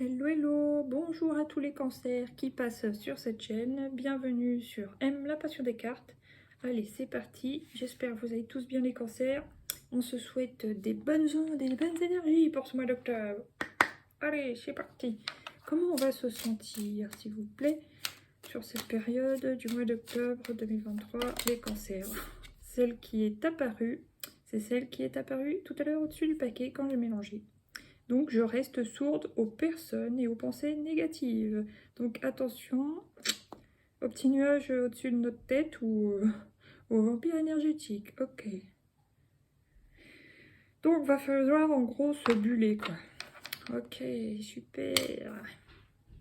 Hello, hello, bonjour à tous les cancers qui passent sur cette chaîne. Bienvenue sur M, la passion des cartes. Allez, c'est parti. J'espère que vous allez tous bien les cancers. On se souhaite des bonnes ondes, des bonnes énergies pour ce mois d'octobre. Allez, c'est parti. Comment on va se sentir, s'il vous plaît, sur cette période du mois d'octobre 2023, les cancers? Celle qui est apparue, c'est celle qui est apparue tout à l'heure au-dessus du paquet quand j'ai mélangé. Donc, je reste sourde aux personnes et aux pensées négatives. Donc, attention aux petits nuages au-dessus de notre tête ou aux vampires énergétiques. Ok. Donc, va falloir en gros se buller, quoi. Ok, super.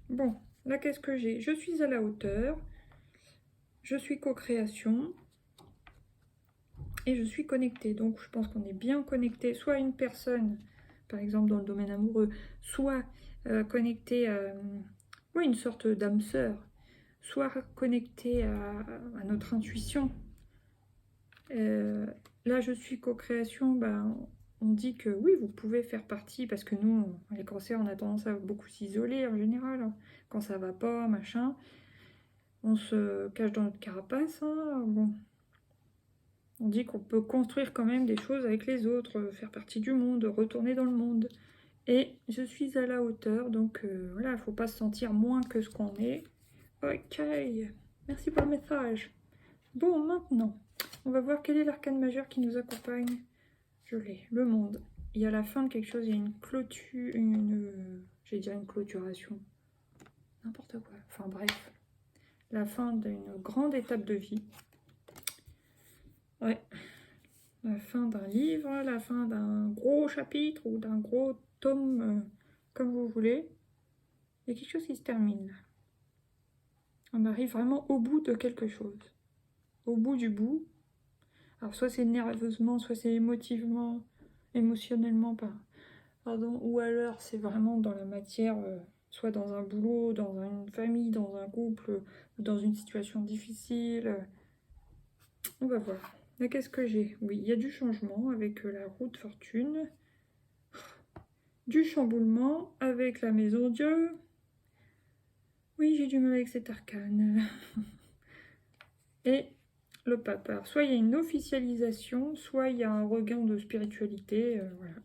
Bon, là, qu'est-ce que j'ai? Je suis à la hauteur. Je suis co-création. Et je suis connectée. Donc, je pense qu'on est bien connecté. Soit une personne, par exemple dans le domaine amoureux, soit connecté à une sorte d'âme sœur, soit connecté à notre intuition. Là, je suis co-création, ben, on dit que oui, vous pouvez faire partie, parce que nous, les cancers, on a tendance à beaucoup s'isoler en général, hein, quand ça va pas, machin. On se cache dans notre carapace, hein, bon. On dit qu'on peut construire quand même des choses avec les autres, faire partie du monde, retourner dans le monde. Et je suis à la hauteur, donc voilà, il ne faut pas se sentir moins que ce qu'on est. Ok, merci pour le message. Bon, maintenant, on va voir quel est l'arcane majeur qui nous accompagne. Je l'ai, le monde. Il y a la fin de quelque chose, il y a une clôture, j'allais dire une clôturation. N'importe quoi, enfin bref. La fin d'une grande étape de vie. Ouais, la fin d'un livre, la fin d'un gros chapitre ou d'un gros tome, comme vous voulez. Il y a quelque chose qui se termine. On arrive vraiment au bout de quelque chose. Au bout du bout. Alors soit c'est nerveusement, soit c'est émotionnellement, pardon, ou alors c'est vraiment dans la matière, soit dans un boulot, dans une famille, dans un couple, ou dans une situation difficile. On va voir. Là, qu'est-ce que j'ai? Oui, il y a du changement avec la roue de fortune. Du chamboulement avec la maison Dieu. Oui, j'ai du mal avec cet arcane. Et le pape. Alors, soit il y a une officialisation, soit il y a un regain de spiritualité. Voilà.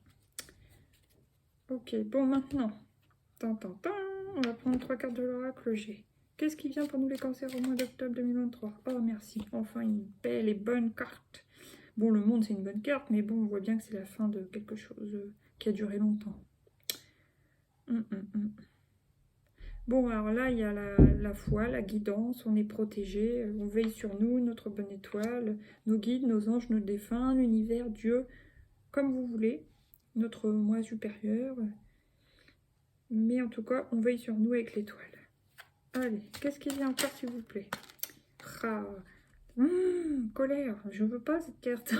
Ok, bon, maintenant. On va prendre 3 cartes de l'oracle G. Qu'est-ce qui vient pour nous les cancers au mois d'octobre 2023? Oh, merci. Enfin, une belle et bonne carte. Bon, le monde, c'est une bonne carte, mais bon, on voit bien que c'est la fin de quelque chose qui a duré longtemps. Bon, alors là, il y a la foi, la guidance, on est protégé, on veille sur nous, notre bonne étoile, nos guides, nos anges, nos défunts, l'univers, Dieu, comme vous voulez, notre moi supérieur. Mais en tout cas, on veille sur nous avec l'étoile. Allez, qu'est-ce qu'il y a encore, s'il vous plaît? Colère, je veux pas cette carte.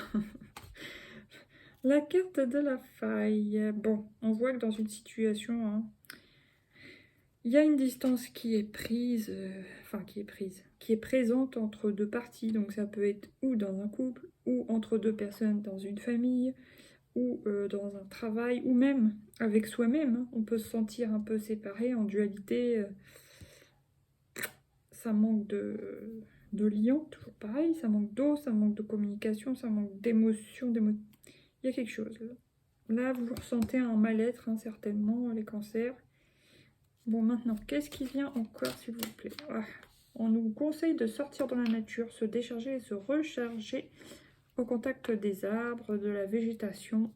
La carte de la faille. Bon, on voit que dans une situation... hein, il y a une distance qui est prise, qui est présente entre deux parties. Donc ça peut être ou dans un couple, ou entre deux personnes dans une famille, ou dans un travail, ou même avec soi-même. Hein. On peut se sentir un peu séparé, en dualité. Ça manque de lien, toujours pareil. Ça manque d'eau, ça manque de communication, ça manque d'émotion. Il y a quelque chose. Là, vous ressentez un mal-être, hein, certainement, les cancers. Bon, maintenant, qu'est-ce qui vient encore, s'il vous plaît? On nous conseille de sortir dans la nature, se décharger et se recharger au contact des arbres, de la végétation.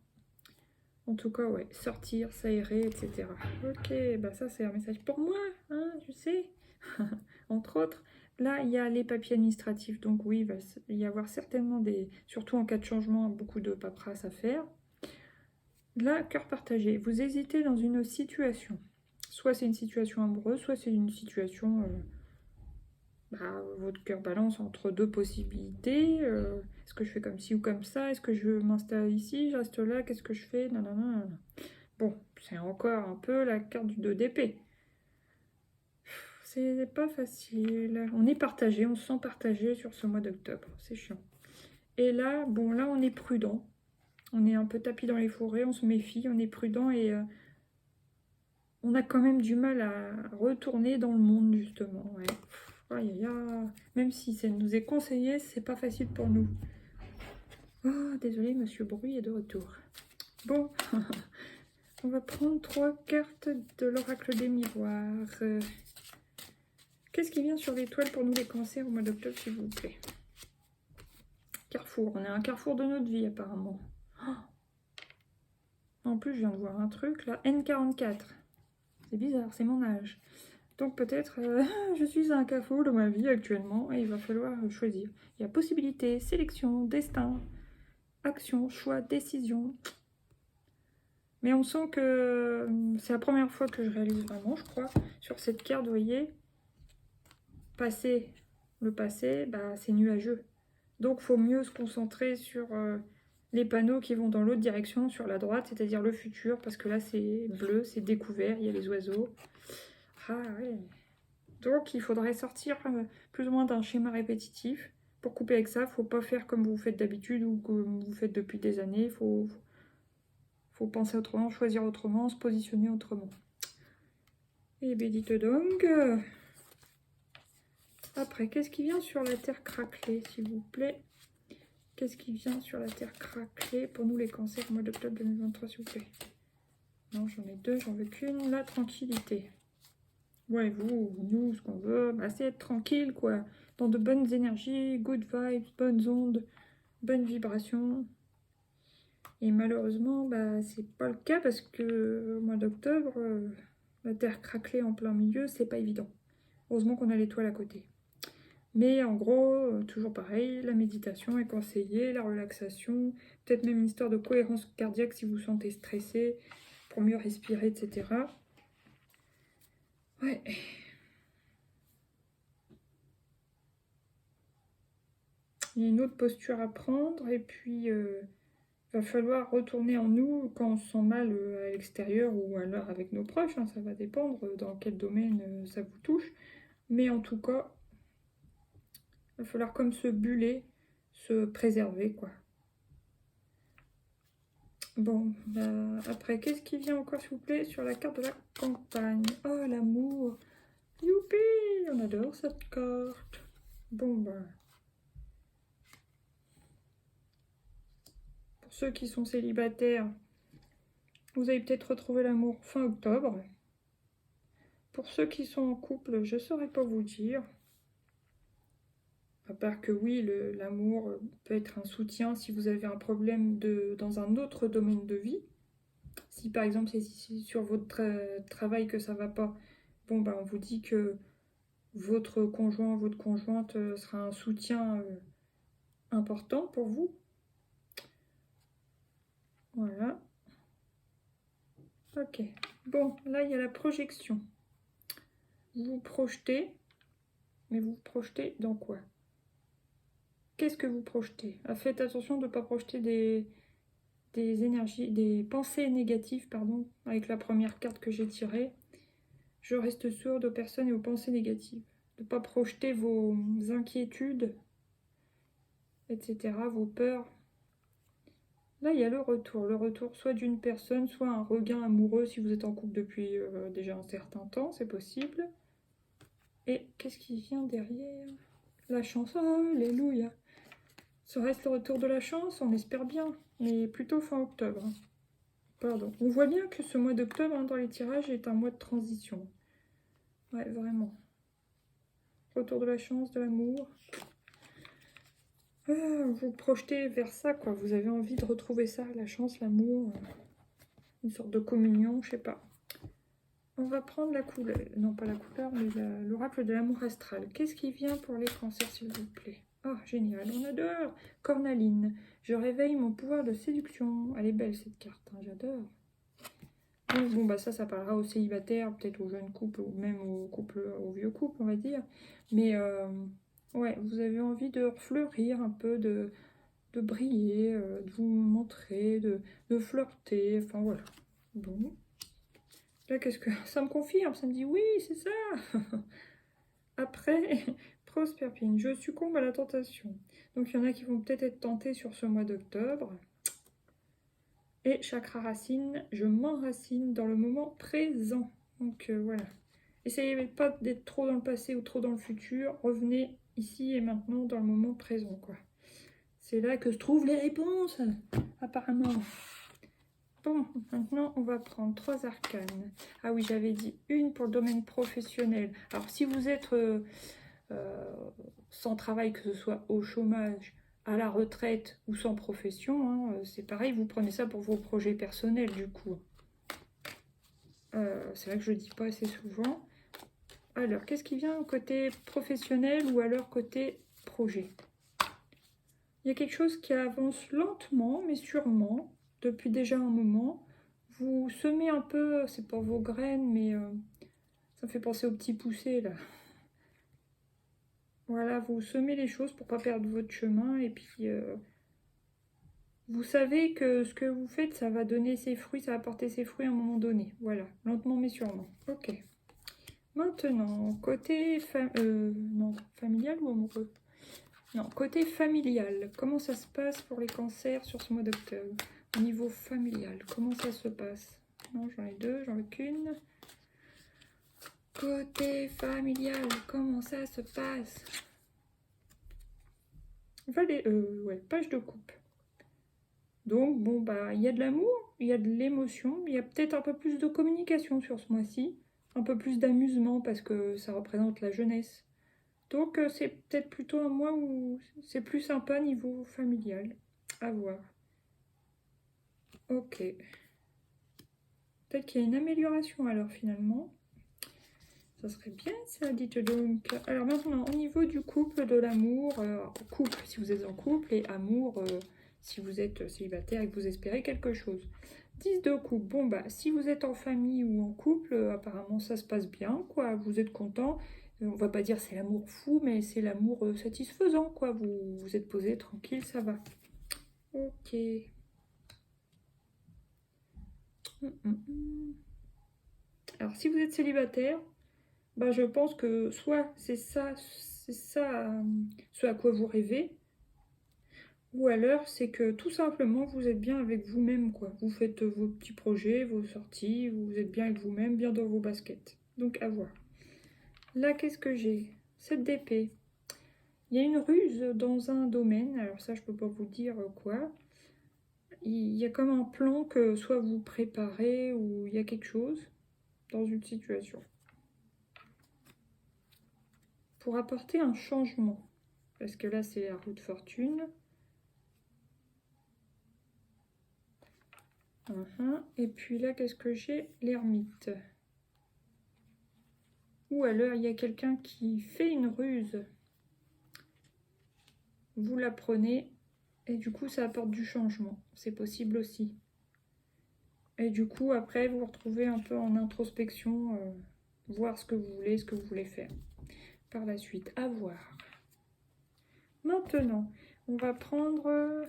En tout cas, ouais, sortir, s'aérer, etc. Ok, bah ça, c'est un message pour moi, hein, tu sais. Entre autres, là, il y a les papiers administratifs. Donc oui, il va y avoir certainement surtout en cas de changement, beaucoup de paperasse à faire. Là, cœur partagé. Vous hésitez dans une situation. Soit c'est une situation amoureuse, soit c'est une situation... votre cœur balance entre deux possibilités. Est-ce que je fais comme ci ou comme ça? Est-ce que je m'installe ici? Je reste là? Qu'est-ce que je fais? Nanana. Bon, c'est encore un peu la carte du 2 d'épée. C'est pas facile. On est partagé, on se sent partagé sur ce mois d'octobre. C'est chiant. Et là, bon, là, on est prudent. On est un peu tapis dans les forêts, on se méfie, on est prudent et on a quand même du mal à retourner dans le monde, justement. Ouais. Aïe, aïe, aïe. Même si ça nous est conseillé, c'est pas facile pour nous. Oh, désolé, Monsieur Bruit est de retour. Bon, on va prendre 3 cartes de l'oracle des miroirs. Qu'est-ce qui vient sur l'étoile pour nous les cancers au mois d'octobre, s'il vous plaît? Carrefour, on est à un carrefour de notre vie, apparemment. Oh, en plus, je viens de voir un truc, là, N44. C'est bizarre, c'est mon âge. Donc peut-être, je suis à un carrefour de ma vie actuellement et il va falloir choisir. Il y a possibilité, sélection, destin, action, choix, décision. Mais on sent que c'est la première fois que je réalise vraiment, je crois, sur cette carte, vous voyez, le passé, bah, c'est nuageux. Donc il faut mieux se concentrer sur les panneaux qui vont dans l'autre direction, sur la droite, c'est-à-dire le futur, parce que là c'est bleu, c'est découvert, il y a les oiseaux. Ah ouais. Donc il faudrait sortir plus ou moins d'un schéma répétitif. Pour couper avec ça, il ne faut pas faire comme vous faites d'habitude ou comme vous faites depuis des années. Il faut penser autrement, choisir autrement, se positionner autrement. Et bien dites donc. Après, qu'est-ce qui vient sur la terre craquelée, s'il vous plaît? Qu'est-ce qui vient sur la terre craquelée pour nous les cancers au mois d'octobre 2023, s'il vous plaît? Non, j'en ai 2, j'en veux qu'une. La tranquillité. Ouais, vous, nous, ce qu'on veut, bah, c'est être tranquille, quoi. Dans de bonnes énergies, good vibes, bonnes ondes, bonnes vibrations. Et malheureusement, bah, c'est pas le cas parce que au mois d'octobre, la terre craquelée en plein milieu, c'est pas évident. Heureusement qu'on a l'étoile à côté. Mais en gros, toujours pareil, la méditation est conseillée, la relaxation, peut-être même une histoire de cohérence cardiaque si vous vous sentez stressé, pour mieux respirer, etc. Ouais. Il y a une autre posture à prendre et puis va falloir retourner en nous quand on se sent mal à l'extérieur ou alors avec nos proches, hein, ça va dépendre dans quel domaine ça vous touche. Mais en tout cas, il va falloir comme se buller, se préserver, quoi. Bon, bah, après, qu'est-ce qui vient encore, s'il vous plaît, sur la carte de la campagne? Oh, l'amour! Youpi! On adore cette carte. Bon, bah... Pour ceux qui sont célibataires, vous allez peut-être retrouver l'amour fin octobre. Pour ceux qui sont en couple, je ne saurais pas vous dire. À part que oui, l'amour peut être un soutien si vous avez un problème dans un autre domaine de vie. Si par exemple c'est sur votre travail que ça ne va pas, bon bah on vous dit que votre conjoint, votre conjointe sera un soutien important pour vous. Voilà. Ok. Bon, là il y a la projection. Vous vous projetez, mais vous vous projetez dans quoi? Qu'est-ce que vous projetez? Faites attention de ne pas projeter des énergies, des pensées négatives, pardon, avec la première carte que j'ai tirée. Je reste sourde aux personnes et aux pensées négatives. De ne pas projeter vos inquiétudes, etc., vos peurs. Là, il y a le retour soit d'une personne, soit un regain amoureux si vous êtes en couple depuis déjà un certain temps, c'est possible. Et qu'est-ce qui vient derrière? La chance, oh, alléluia. Ça reste le retour de la chance, on espère bien, mais plutôt fin octobre. Pardon. On voit bien que ce mois d'octobre, hein, dans les tirages, est un mois de transition. Ouais, vraiment. Retour de la chance, de l'amour. Vous projetez vers ça, quoi. Vous avez envie de retrouver ça, la chance, l'amour. Une sorte de communion, je sais pas. On va prendre la couleur. Non, pas la couleur, mais l'oracle de l'amour astral. Qu'est-ce qui vient pour les cancers, s'il vous plaît? Oh, génial, on adore. Cornaline. Je réveille mon pouvoir de séduction. Elle est belle, cette carte, hein, j'adore. Bon, bah ça parlera aux célibataires, peut-être aux jeunes couples, ou même aux couples, aux vieux couples, on va dire. Mais ouais, vous avez envie de fleurir un peu, de briller, de vous montrer, de flirter, enfin voilà. Bon. Là, qu'est-ce que... Ça me confirme, ça me dit oui, c'est ça. Après, Prosperpine, je succombe à la tentation. Donc il y en a qui vont peut-être être tentés sur ce mois d'octobre. Et chakra racine, je m'enracine dans le moment présent. Donc voilà. Essayez pas d'être trop dans le passé ou trop dans le futur. Revenez ici et maintenant dans le moment présent, quoi. C'est là que se trouvent les réponses, apparemment. Bon, maintenant on va prendre 3 arcanes. Ah oui, j'avais dit une pour le domaine professionnel. Alors si vous êtes sans travail, que ce soit au chômage, à la retraite ou sans profession, hein, c'est pareil, vous prenez ça pour vos projets personnels du coup. C'est vrai que je ne dis pas assez souvent. Alors, qu'est-ce qui vient côté professionnel ou alors côté projet? Il y a quelque chose qui avance lentement, mais sûrement, depuis déjà un moment. Vous semez un peu, c'est pas vos graines, mais ça me fait penser aux petits poussés, là. Voilà, vous semez les choses pour pas perdre votre chemin, et puis vous savez que ce que vous faites, ça va donner ses fruits, ça va porter ses fruits à un moment donné. Voilà, lentement mais sûrement. Ok. Maintenant, côté non, familial ou amoureux? Non, côté familial, comment ça se passe pour les cancers sur ce mois d'octobre? Au niveau familial, comment ça se passe? Non, j'en ai deux, j'en veux qu'une. Côté familial, comment ça se passe? Ouais, page de coupe. Donc, bon, bah, il y a de l'amour, il y a de l'émotion, il y a peut-être un peu plus de communication sur ce mois-ci, un peu plus d'amusement parce que ça représente la jeunesse. Donc, c'est peut-être plutôt un mois où c'est plus sympa niveau familial. À voir. Ok. Peut-être qu'il y a une amélioration alors finalement. Ça serait bien ça, dites donc. Alors maintenant, au niveau du couple, de l'amour, couple si vous êtes en couple et amour si vous êtes célibataire et que vous espérez quelque chose. 10 de couple, bon bah si vous êtes en famille ou en couple, apparemment ça se passe bien, quoi, vous êtes content. On va pas dire c'est l'amour fou, mais c'est l'amour satisfaisant, quoi, vous êtes posé tranquille, ça va. Ok. Alors si vous êtes célibataire, bah, je pense que soit c'est ça ce à quoi vous rêvez, ou alors c'est que tout simplement vous êtes bien avec vous-même, quoi. Vous faites vos petits projets, vos sorties, vous êtes bien avec vous-même, bien dans vos baskets. Donc à voir. Là, qu'est-ce que j'ai? 7 d'épée. Il y a une ruse dans un domaine, alors ça je peux pas vous dire quoi. Il y a comme un plan que soit vous préparez ou il y a quelque chose dans une situation. Pour apporter un changement. Parce que là, c'est la roue de fortune. Et puis là, qu'est-ce que j'ai? L'ermite. Ou alors, il y a quelqu'un qui fait une ruse. Vous la prenez. Et du coup, ça apporte du changement. C'est possible aussi. Et du coup, après, vous vous retrouvez un peu en introspection. Voir ce que vous voulez faire. Par la suite, à voir. Maintenant, on va prendre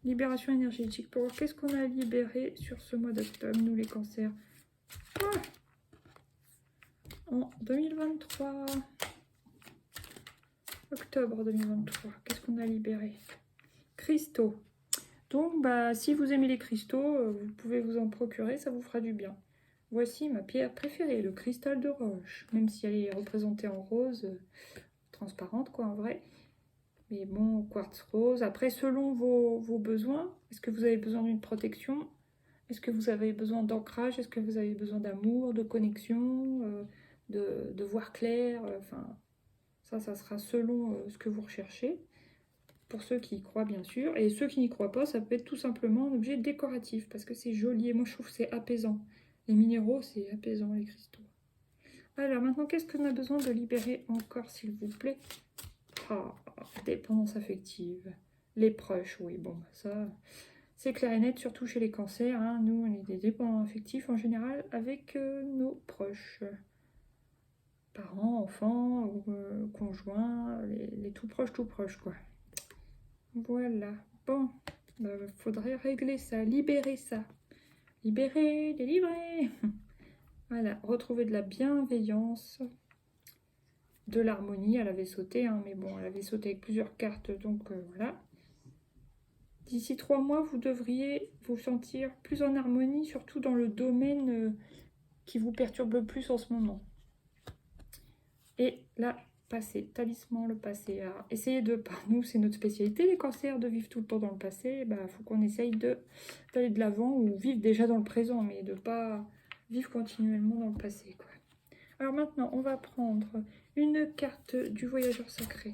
libération énergétique pour voir qu'est-ce qu'on a libéré sur ce mois d'octobre, nous les cancers. En 2023. Octobre 2023. Qu'est-ce qu'on a libéré? Cristaux. Donc, bah, si vous aimez les cristaux, vous pouvez vous en procurer, ça vous fera du bien. Voici ma pierre préférée, le cristal de roche. Même si elle est représentée en rose, transparente quoi en vrai. Mais bon, quartz rose. Après, selon vos besoins, est-ce que vous avez besoin d'une protection? Est-ce que vous avez besoin d'ancrage? Est-ce que vous avez besoin d'amour, de connexion, de voir clair? Enfin, ça sera selon ce que vous recherchez. Pour ceux qui y croient, bien sûr. Et ceux qui n'y croient pas, ça peut être tout simplement un objet décoratif, parce que c'est joli. Et moi, je trouve que c'est apaisant. Les minéraux, c'est apaisant, les cristaux. Alors, maintenant, qu'est-ce qu'on a besoin de libérer encore, s'il vous plaît? Dépendance affective. Les proches, oui, bon, ça, c'est clair et net, surtout chez les cancers. Hein. Nous, on est des dépendants affectifs, en général, avec nos proches. Parents, enfants, ou conjoints, les tout proches, quoi. Voilà. Bon, faudrait régler ça, libérer ça. Libérer, délivrer. Voilà, retrouver de la bienveillance, de l'harmonie. Elle avait sauté, hein, mais bon, elle avait sauté avec plusieurs cartes, donc voilà. D'ici 3 mois, vous devriez vous sentir plus en harmonie, surtout dans le domaine qui vous perturbe le plus en ce moment. Et là, passé, talisman, le passé. Alors, essayez de, par nous, c'est notre spécialité, les cancers, de vivre tout le temps dans le passé. Il faut qu'on essaye d'aller de l'avant ou vivre déjà dans le présent, mais de pas vivre continuellement dans le passé, quoi. Alors maintenant, on va prendre une carte du voyageur sacré.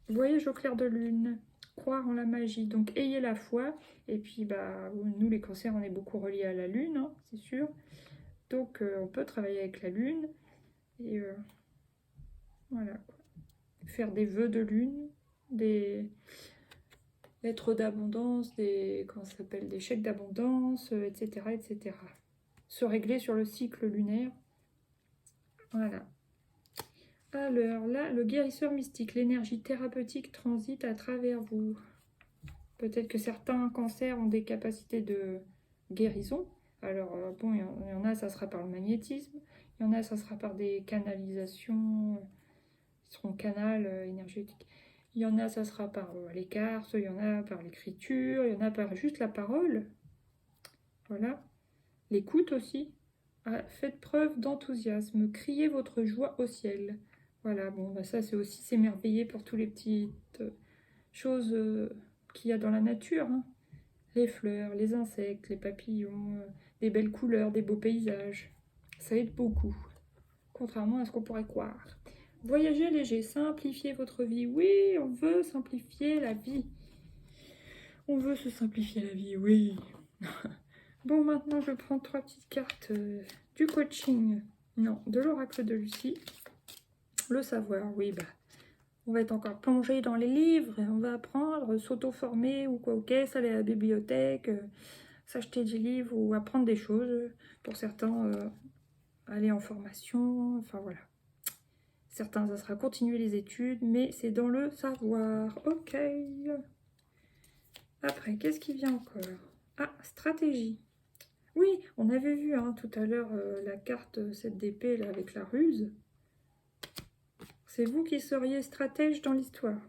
Voyage au clair de lune, croire en la magie. Donc ayez la foi. Et puis nous les cancers, on est beaucoup reliés à la lune, hein, c'est sûr. Donc on peut travailler avec la lune. Et voilà quoi. Faire des vœux de lune, des lettres d'abondance, des chèques d'abondance, etc., etc. Se régler sur le cycle lunaire. Voilà. Alors là, le guérisseur mystique, l'énergie thérapeutique transite à travers vous. Peut-être que certains cancers ont des capacités de guérison. Alors bon, il y en a, ça sera par le magnétisme. Il y en a, ça sera par des canalisations, qui seront canaux énergétiques. Il y en a, ça sera par les cartes, il y en a par l'écriture, il y en a par juste la parole. Voilà. L'écoute aussi. Faites preuve d'enthousiasme, criez votre joie au ciel. Voilà, bon, ça c'est aussi s'émerveiller pour toutes les petites choses qu'il y a dans la nature. Hein. Les fleurs, les insectes, les papillons, des belles couleurs, des beaux paysages. Ça aide beaucoup, contrairement à ce qu'on pourrait croire. Voyagez léger, simplifiez votre vie. Oui, on veut simplifier la vie. On veut se simplifier la vie, oui. Bon, maintenant je prends 3 petites cartes du coaching. Non, de l'oracle de Lucie. Le savoir, oui, on va être encore plongé dans les livres, on va apprendre, s'auto-former ou quoi, ok, aller à la bibliothèque, s'acheter des livres ou apprendre des choses. Pour certains, aller en formation, enfin voilà. Certains, ça sera continuer les études, mais c'est dans le savoir, ok. Après, qu'est-ce qui vient encore? Ah, stratégie. Oui, on avait vu tout à l'heure la carte 7 d'épée là, avec la ruse. C'est vous qui seriez stratège dans l'histoire.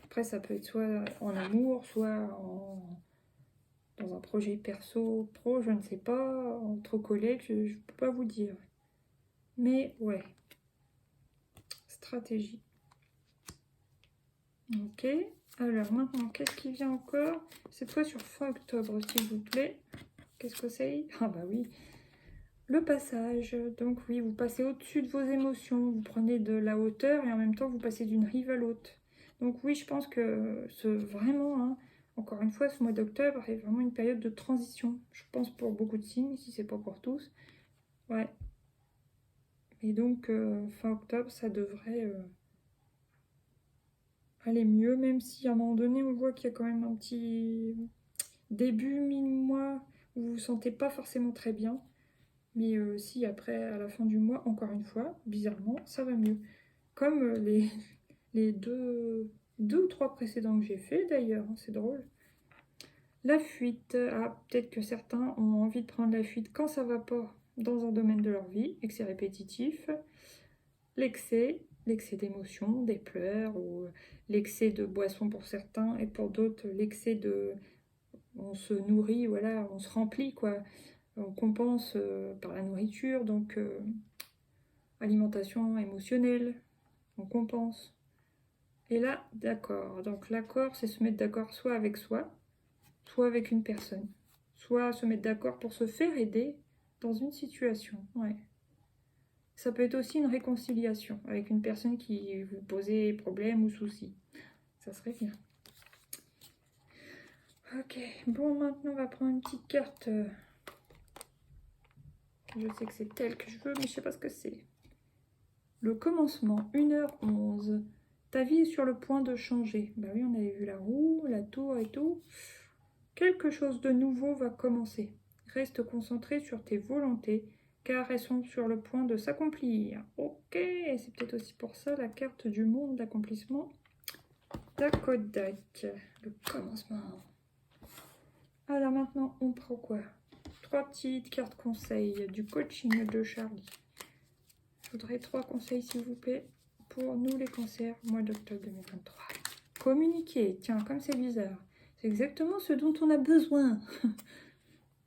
Après, ça peut être soit en amour, soit dans un projet perso, pro, je ne sais pas, entre collègues, je ne peux pas vous dire. Mais ouais, stratégie. Ok, alors maintenant, qu'est-ce qui vient encore? Cette fois sur fin octobre, s'il vous plaît. Qu'est-ce que c'est? Ah bah oui, le passage. Donc oui, vous passez au-dessus de vos émotions, vous prenez de la hauteur et en même temps, vous passez d'une rive à l'autre. Donc oui, je pense que vraiment, encore une fois, ce mois d'octobre est vraiment une période de transition. Je pense pour beaucoup de signes, si c'est pas pour tous. Ouais. Et donc, fin octobre, ça devrait aller mieux, même si à un moment donné, on voit qu'il y a quand même un petit début, mi-mois, où vous vous sentez pas forcément très bien. Mais si après, à la fin du mois, encore une fois, bizarrement, ça va mieux. Comme les deux ou trois précédents que j'ai fait d'ailleurs, c'est drôle. La fuite, peut-être que certains ont envie de prendre la fuite quand ça va pas dans un domaine de leur vie et que c'est répétitif. L'excès d'émotions, des pleurs ou l'excès de boissons pour certains et pour d'autres l'excès de... On se nourrit, voilà, on se remplit quoi. On compense par la nourriture, donc alimentation émotionnelle, on compense. Et là, d'accord. Donc l'accord, c'est se mettre d'accord soit avec soi, soit avec une personne. Soit se mettre d'accord pour se faire aider dans une situation. Ouais. Ça peut être aussi une réconciliation avec une personne qui vous posait problème ou souci. Ça serait bien. Ok, bon, maintenant on va prendre une petite carte. Je sais que c'est elle que je veux, mais je sais pas ce que c'est. Le commencement, 1h11. Ta vie est sur le point de changer. Bah oui, on avait vu la roue, la tour et tout. Quelque chose de nouveau va commencer. Reste concentré sur tes volontés, car elles sont sur le point de s'accomplir. Ok, c'est peut-être aussi pour ça la carte du monde d'accomplissement. Dakodak, le commencement. Alors maintenant, on prend quoi? 3 petites cartes conseils du coaching de Charlie. Je voudrais 3 conseils, s'il vous plaît, pour nous les cancers, mois d'octobre 2023. Communiquer, tiens, comme c'est bizarre. C'est exactement ce dont on a besoin.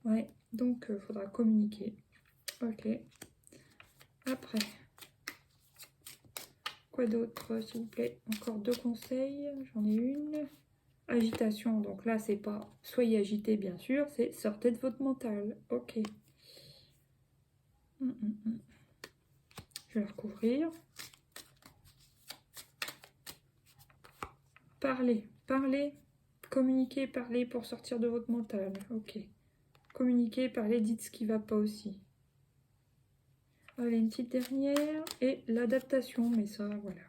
Ouais, Donc, il faudra communiquer. Ok. Après, quoi d'autre, s'il vous plaît? Encore 2 conseils. J'en ai une. Agitation. Donc là, c'est pas soyez agité, bien sûr. C'est sortez de votre mental. Ok. Je vais la recouvrir. Parlez. Parlez. Communiquez, parlez pour sortir de votre mental. Ok. Communiquez, parlez, dites ce qui va pas aussi. Allez, une petite dernière. Et l'adaptation. Mais ça, voilà.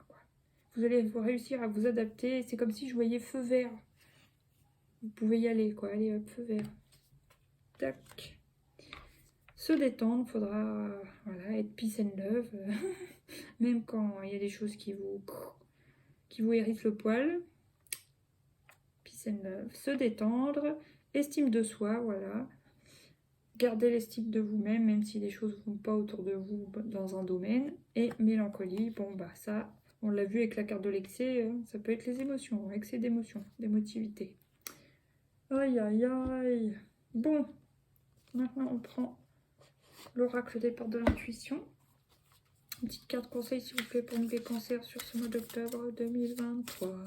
Vous allez réussir à vous adapter. C'est comme si je voyais feu vert. Vous pouvez y aller, quoi. Allez, hop, feu vert. Tac. Se détendre, faudra voilà, être peace and love. Même quand il y a des choses qui vous hérissent le poil. Peace and love. Se détendre. Estime de soi, voilà. Gardez l'estime de vous-même, même si les choses ne vont pas autour de vous dans un domaine. Et mélancolie, bon bah ça, on l'a vu avec la carte de l'excès, ça peut être les émotions, excès d'émotions, d'émotivité. Aïe aïe aïe. Bon, maintenant on prend l'oracle des portes de l'intuition. Une petite carte conseil s'il vous plaît pour nous les cancers sur ce mois d'octobre 2023.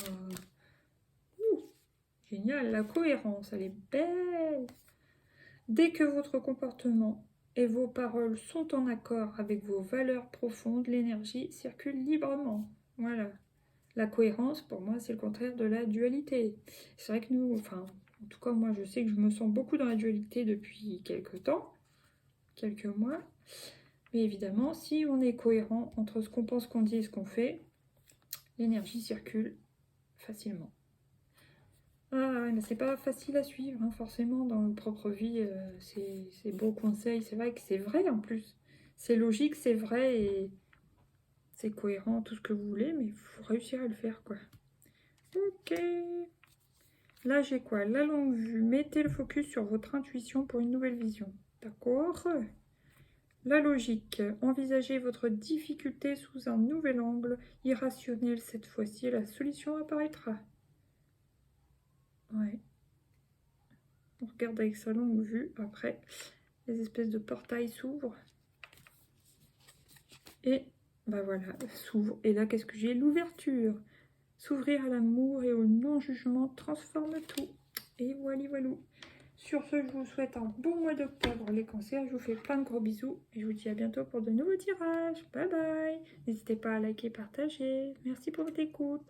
Génial, la cohérence, elle est belle. Dès que votre comportement et vos paroles sont en accord avec vos valeurs profondes, l'énergie circule librement. Voilà. La cohérence, pour moi, c'est le contraire de la dualité. C'est vrai que nous, enfin, en tout cas, moi, je sais que je me sens beaucoup dans la dualité depuis quelques temps, quelques mois. Mais évidemment, si on est cohérent entre ce qu'on pense, qu'on dit et ce qu'on fait, l'énergie circule facilement. Ah, mais c'est pas facile à suivre, hein, forcément, dans notre propre vie, ces beaux conseils. C'est vrai que c'est vrai en plus. C'est logique, c'est vrai et c'est cohérent, tout ce que vous voulez, mais il faut réussir à le faire, quoi. Ok. Là, j'ai quoi? La longue vue. Mettez le focus sur votre intuition pour une nouvelle vision. D'accord? La logique. Envisagez votre difficulté sous un nouvel angle, irrationnel cette fois-ci, et la solution apparaîtra. Ouais. On regarde avec sa longue vue. Après, les espèces de portails s'ouvrent. Et bah voilà, s'ouvre. Et là, qu'est-ce que j'ai? L'ouverture. S'ouvrir à l'amour et au non-jugement transforme tout. Et voilà, voilà. Sur ce, je vous souhaite un bon mois d'octobre, les cancers. Je vous fais plein de gros bisous. Et je vous dis à bientôt pour de nouveaux tirages. Bye bye. N'hésitez pas à liker, partager. Merci pour votre écoute.